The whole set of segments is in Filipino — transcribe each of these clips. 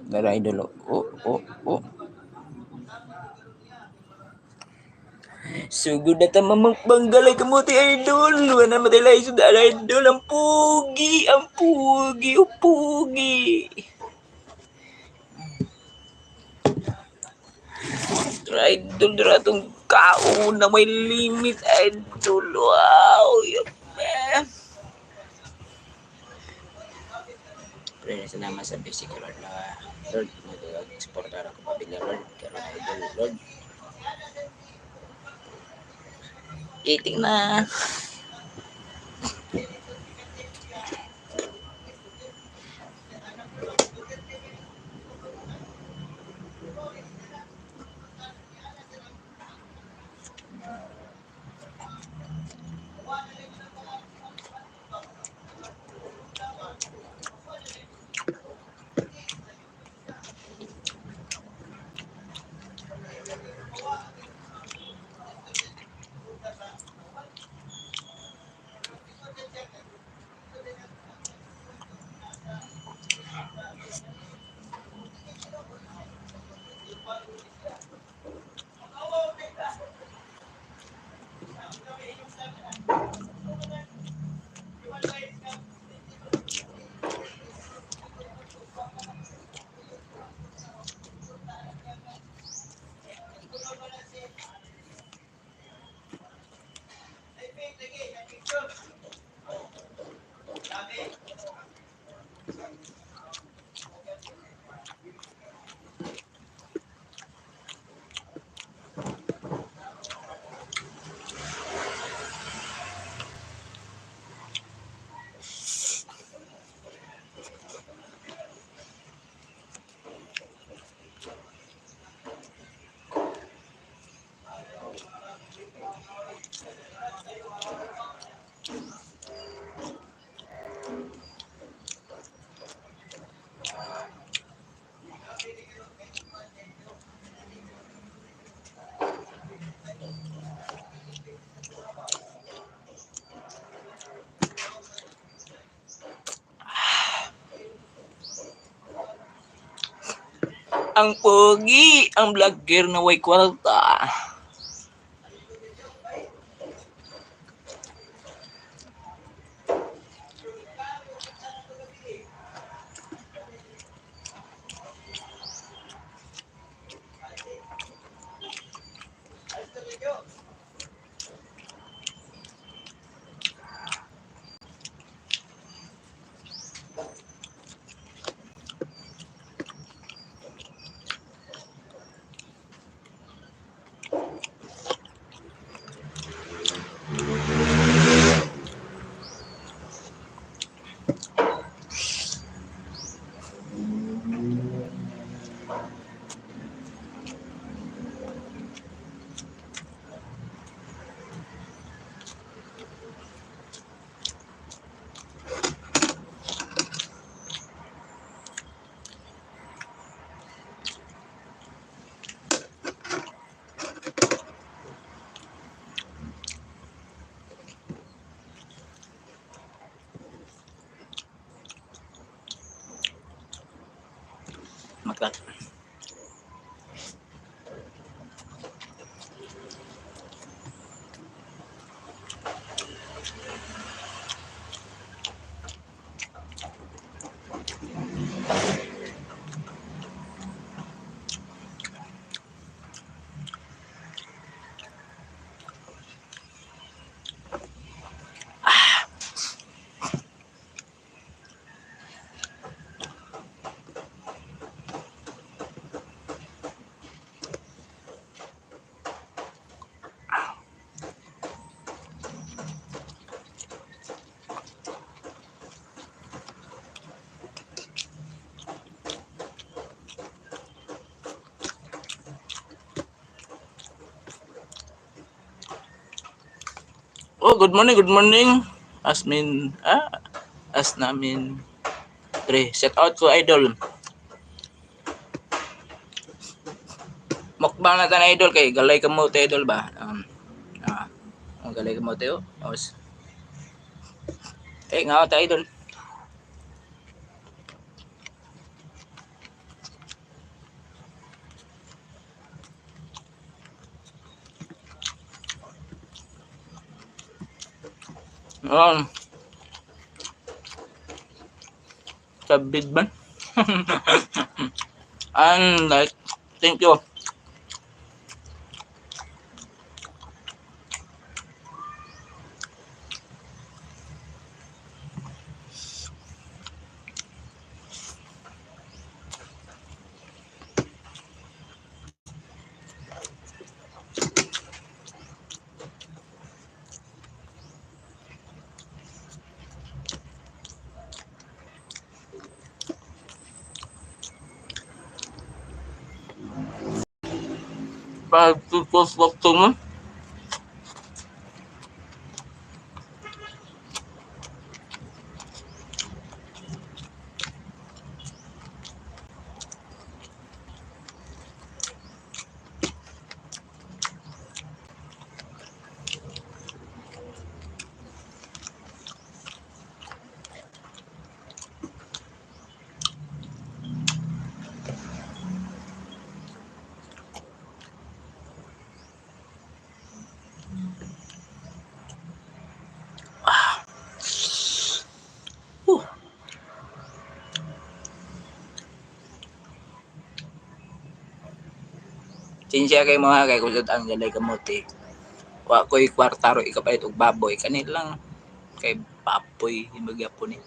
Dara idol. Oh. Sugod na tamang banggalay kamuti idol. Wala matalay sudara idol. Ang pugi. Oh, pugi. Idol dira tong kao na may limit idol. Wow. Man. Pre, salamat sa basic Lord na Lord. Nag-exportar ako pabila Lord. Karoon idol Lord. Eating na. Ang pogi, ang vlogger na way kwarta. Matkat. Oh, good morning. Asnamin. Pre, set out ko idol. Mukbang na tan idol kay galay kamote idol ba? Galay kamote oh. Nga ta idol. Um, Sabid ba? And like, thank you. Pagtutos waktu mo. Uh. Sinsya kay mga kay kusod ang galay kamuti. Wa ko'y kwartaro ikapait og baboy. Kanil lang kay baboy himagyapo ni.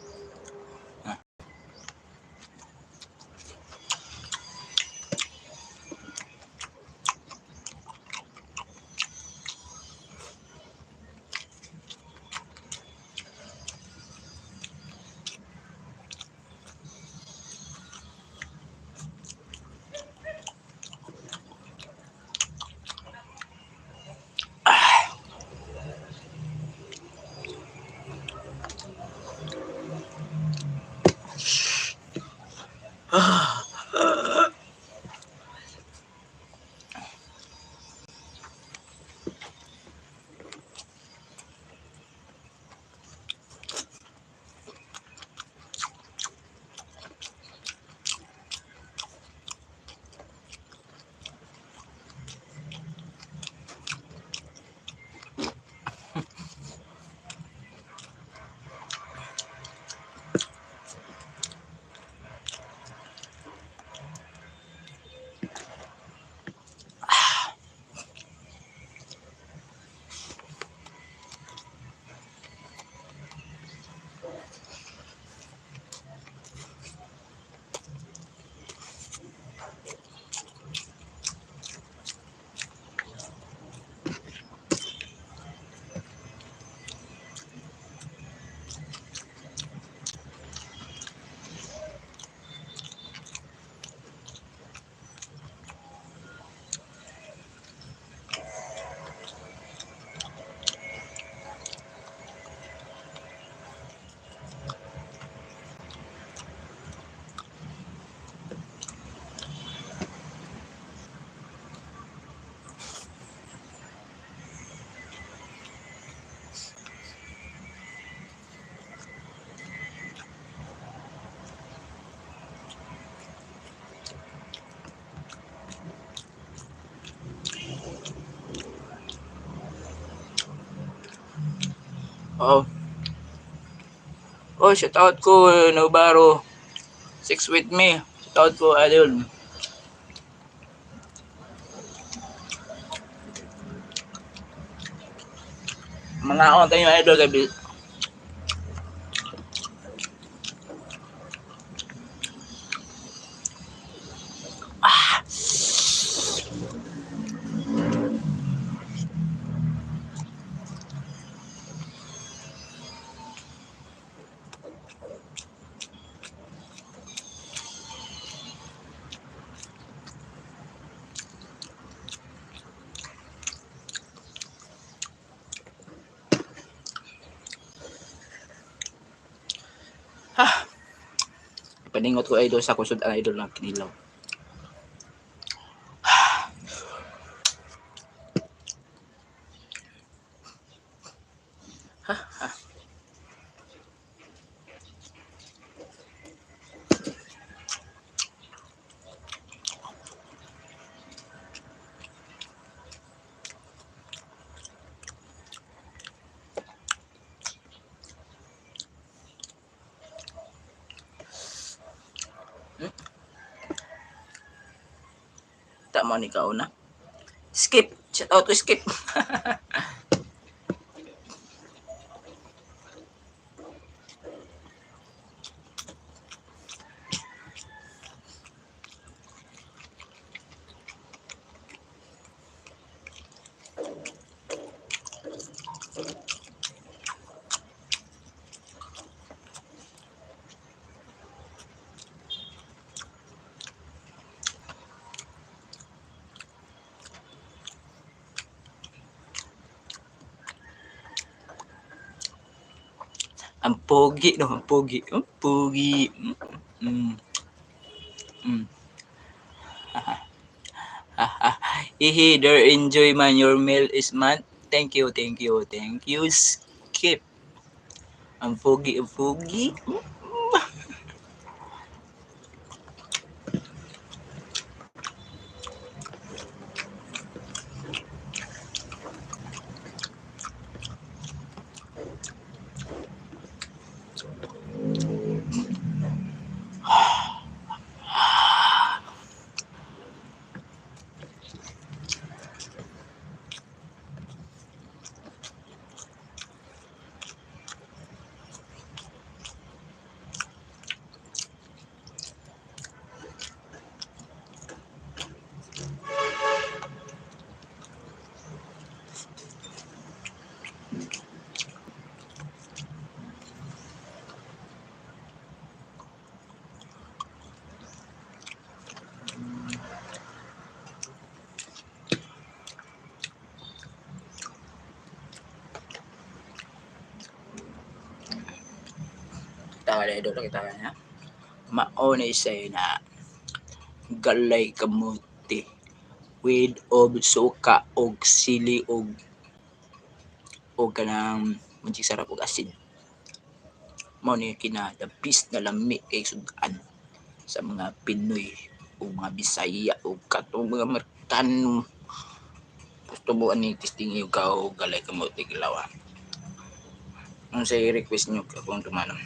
Oh. Oh, shout out ko Nobaro. 6 with me. Shout out ko idol. Mga on tayo idol kay paningot ko idol sa kusod ang idol ng kinilaw. mo ni kauna. Skip. Shout out to Skip. Ang pogi, no? Ang pogi. Ang pogi. Heather, enjoy man. Your meal is man. Thank you. Skip. Ang pogi. Kita ka idol, kita ka niya. Maunay sa'yo na galay kamuti with of suka og sili og kanang muntik sarap og asin. Mao ni kina the best na lami kay sudan sa mga Pinoy o mga Bisaya o katong mga Amerikano. Gusto mo ani testing yung kao galay kamuti kilawa. Ang sa request nyo akong tumanong.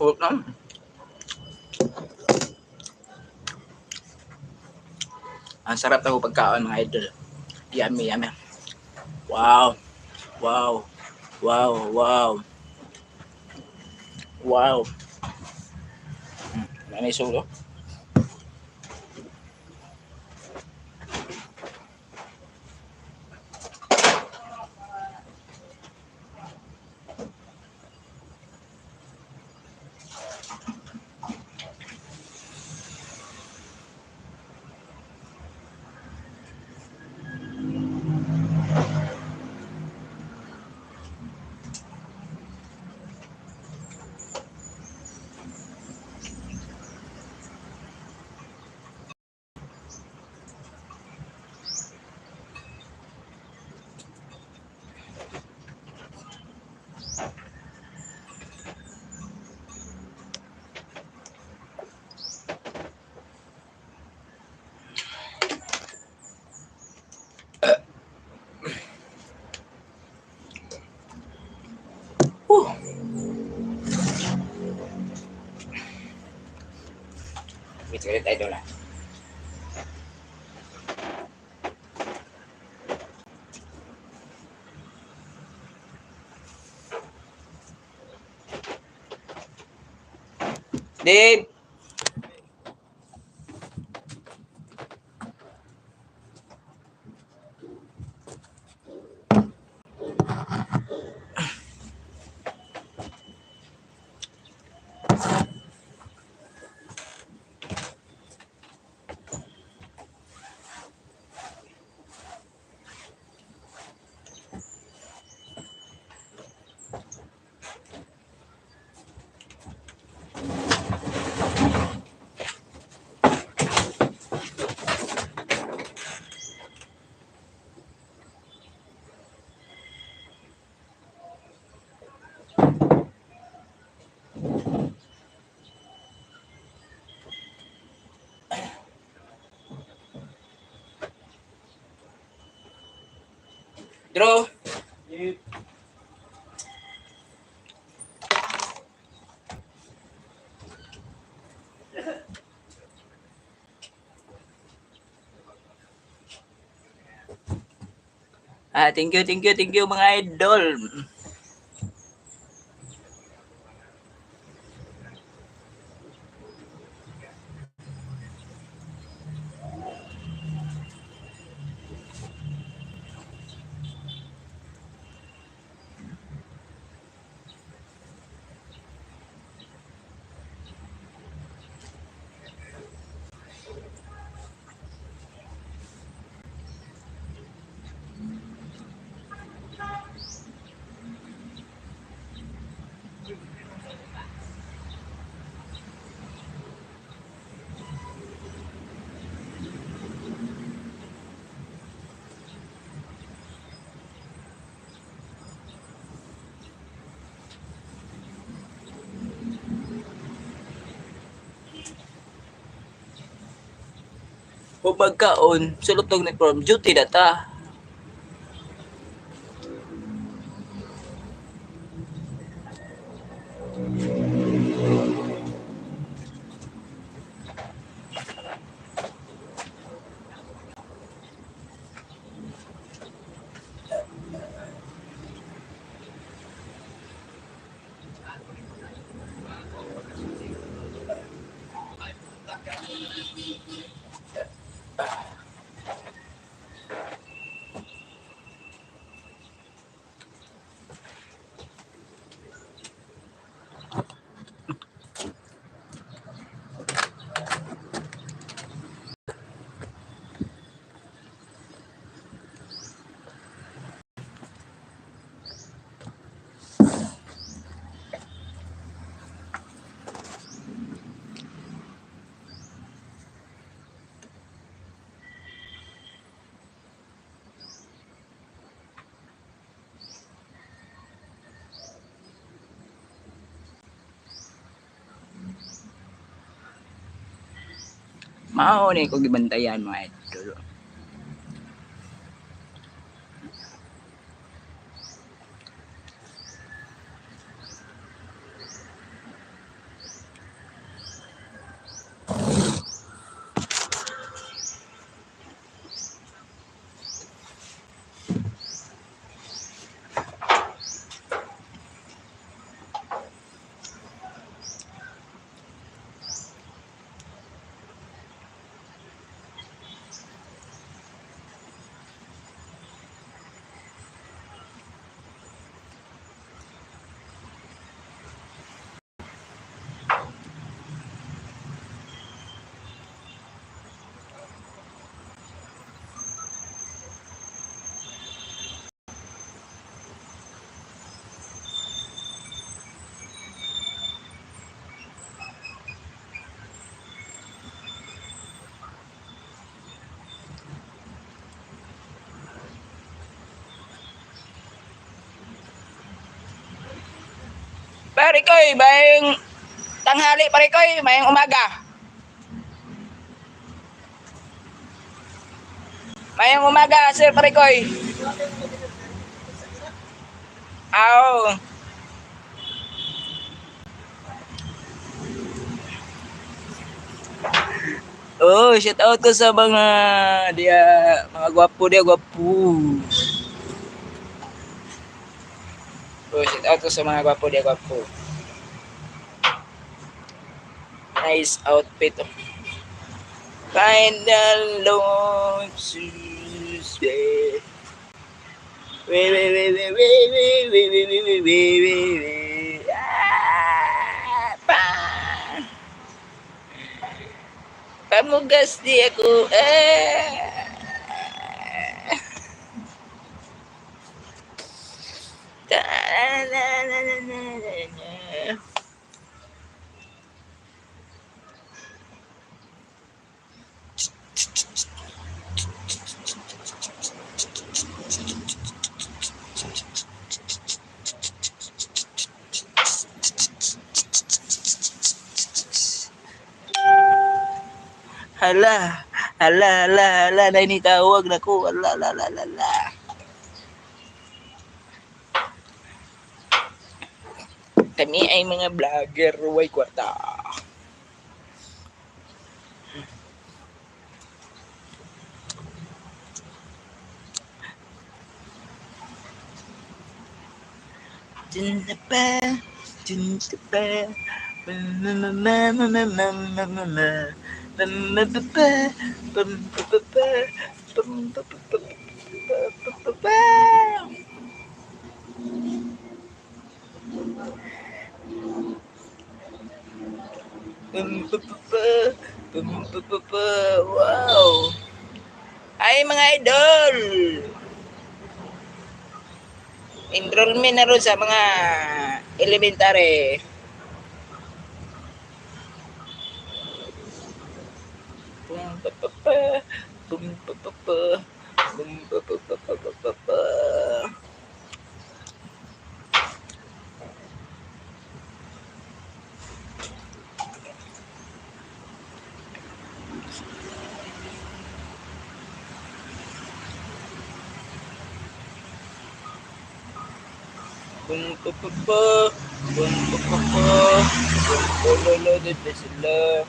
Huwag na. Ang sarap ng pagkaon mga idol. Yummy. Wow. Ano yung sulo? Wait, ulit idol na. Dave! Draw. Thank you mga idol. O pagkaon, sulod tong ni from duty data. Mao ni ko gibantayan mga idol. Pare koy, bayang tanghali pare koy, bayang umaga. Bayang umaga, sir pare koy. Aw. Oh, shout out ko sa mga mga gwapo gwapo. Oh, shout out ko sa mga gwapo gwapo. Nice outfit. Find the Lord Tuesday. Pamugas di ako. Hala, na initawag na ko. Hala. Kami ay mga vlogger, way kwarta. Tinta pa, tinta pa, wow. Ay mga idol, enrollment na rin sa mga elementary. Sila.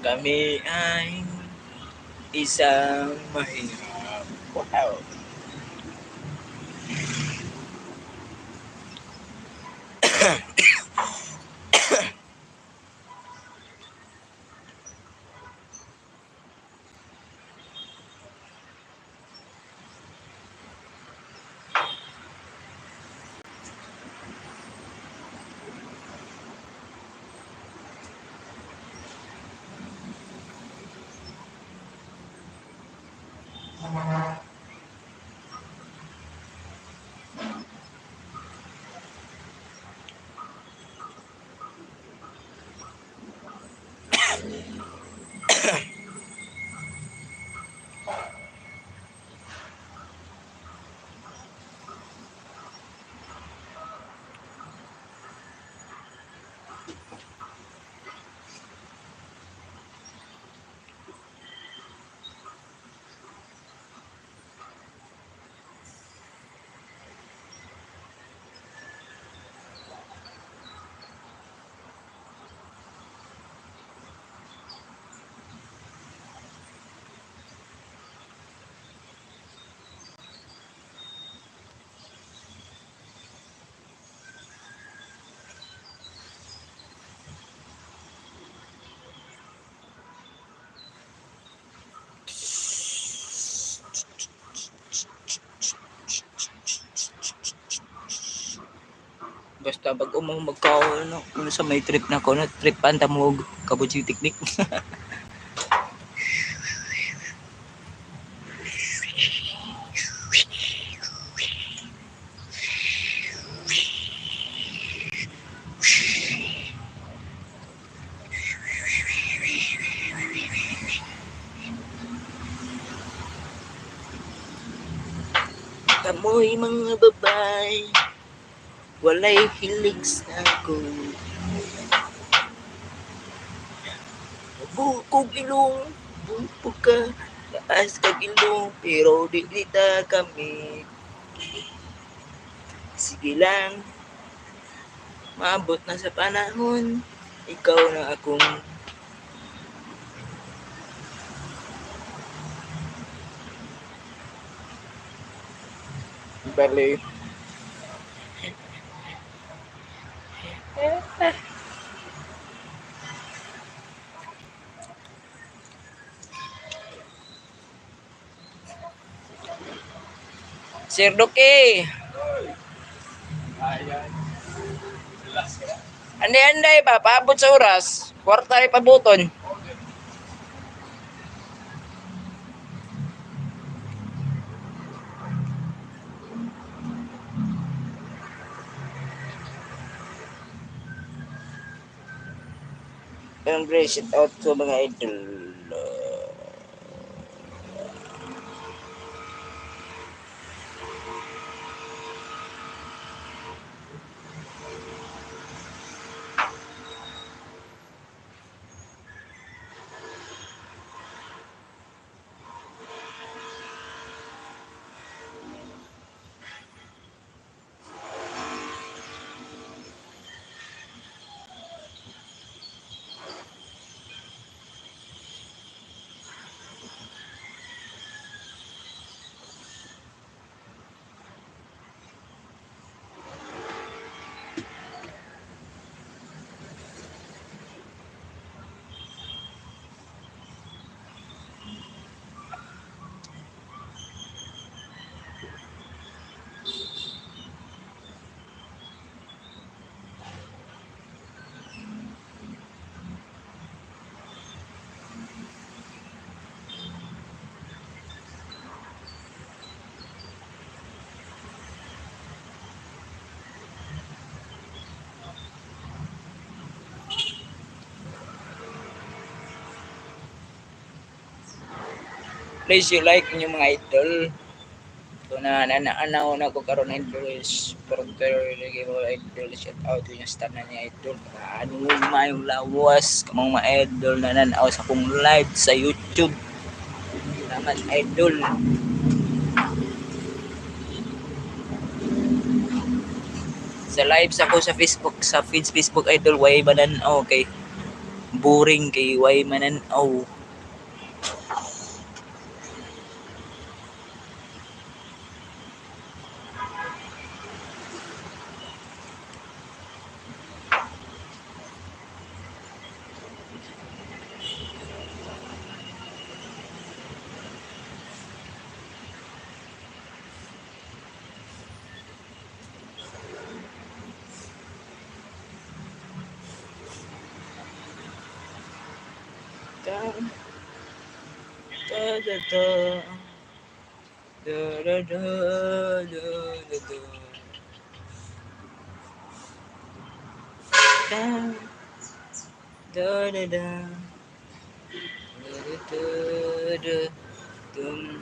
Kami ay isang mahirap. Wow. Basta pag umang magkaon no, sa may trip na ko, no, trip panta mo kabuchi teknik. Kamoy mga babay, walay hilig sa ako. Bukog ilong, bupog ka, taas kag ilong, pero di kita kami. Sige lang, maabot na sa panahon, ikaw na akong bali. Sir Duki. Anday-anday pa, paabot sa oras. Kwarta ay pabuton. Embrace it out to mga idol. Please you like yung mga idol. So na ko karon idol is porter lagi mo idol, shout out yung tanan ni idol. Ano mo mayong lawas kamong mga idol na nanaw sa akong live sa YouTube. Salamat idol. Sa live sa ko sa Facebook, sa feeds Facebook idol, way mananaw kay boring kay way mananaw. Da da da da da da da da da da da da dum.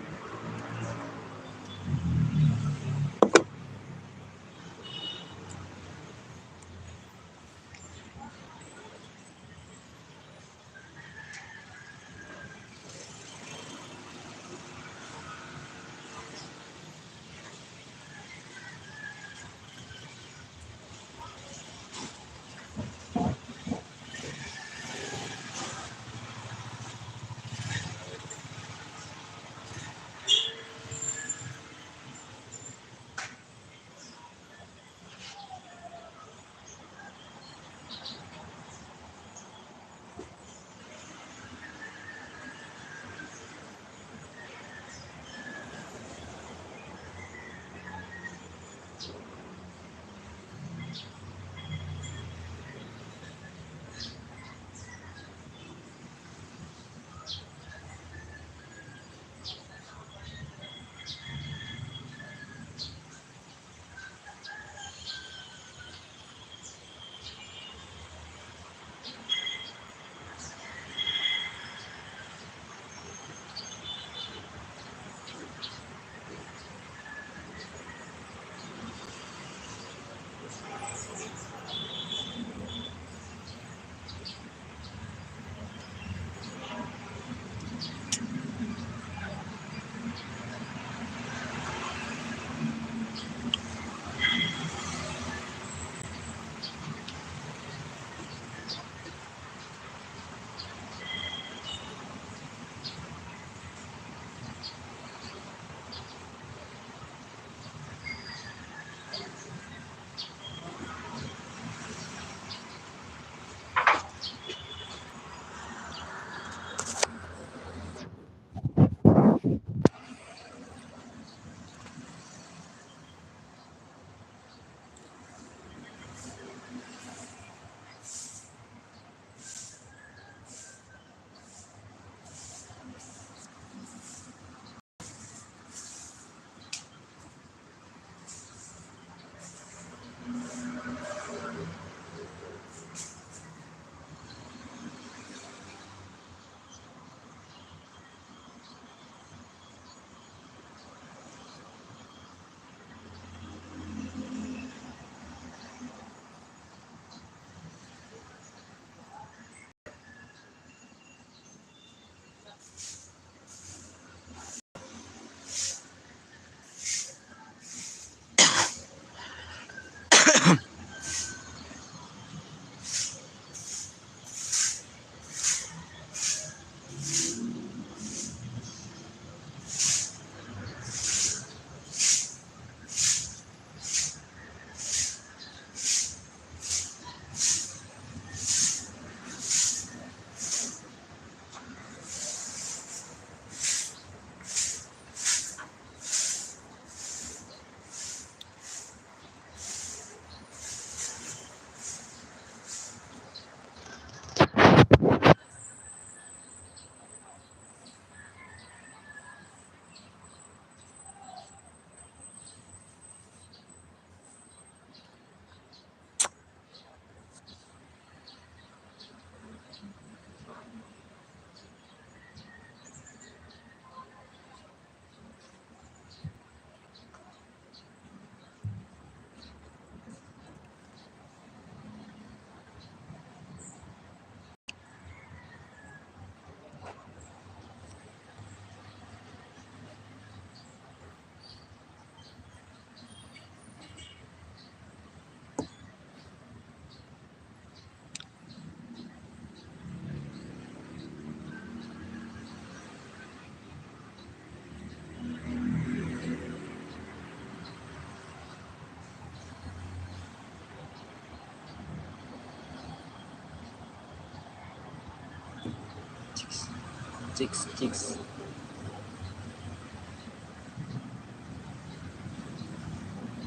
Chicks.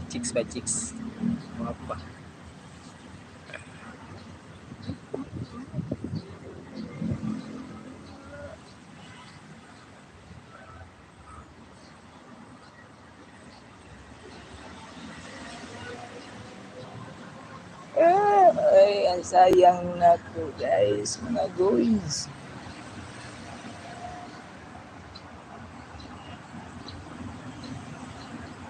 Chicks by chicks. Mga pa. Ay, ang sayang na ko guys, mga guys.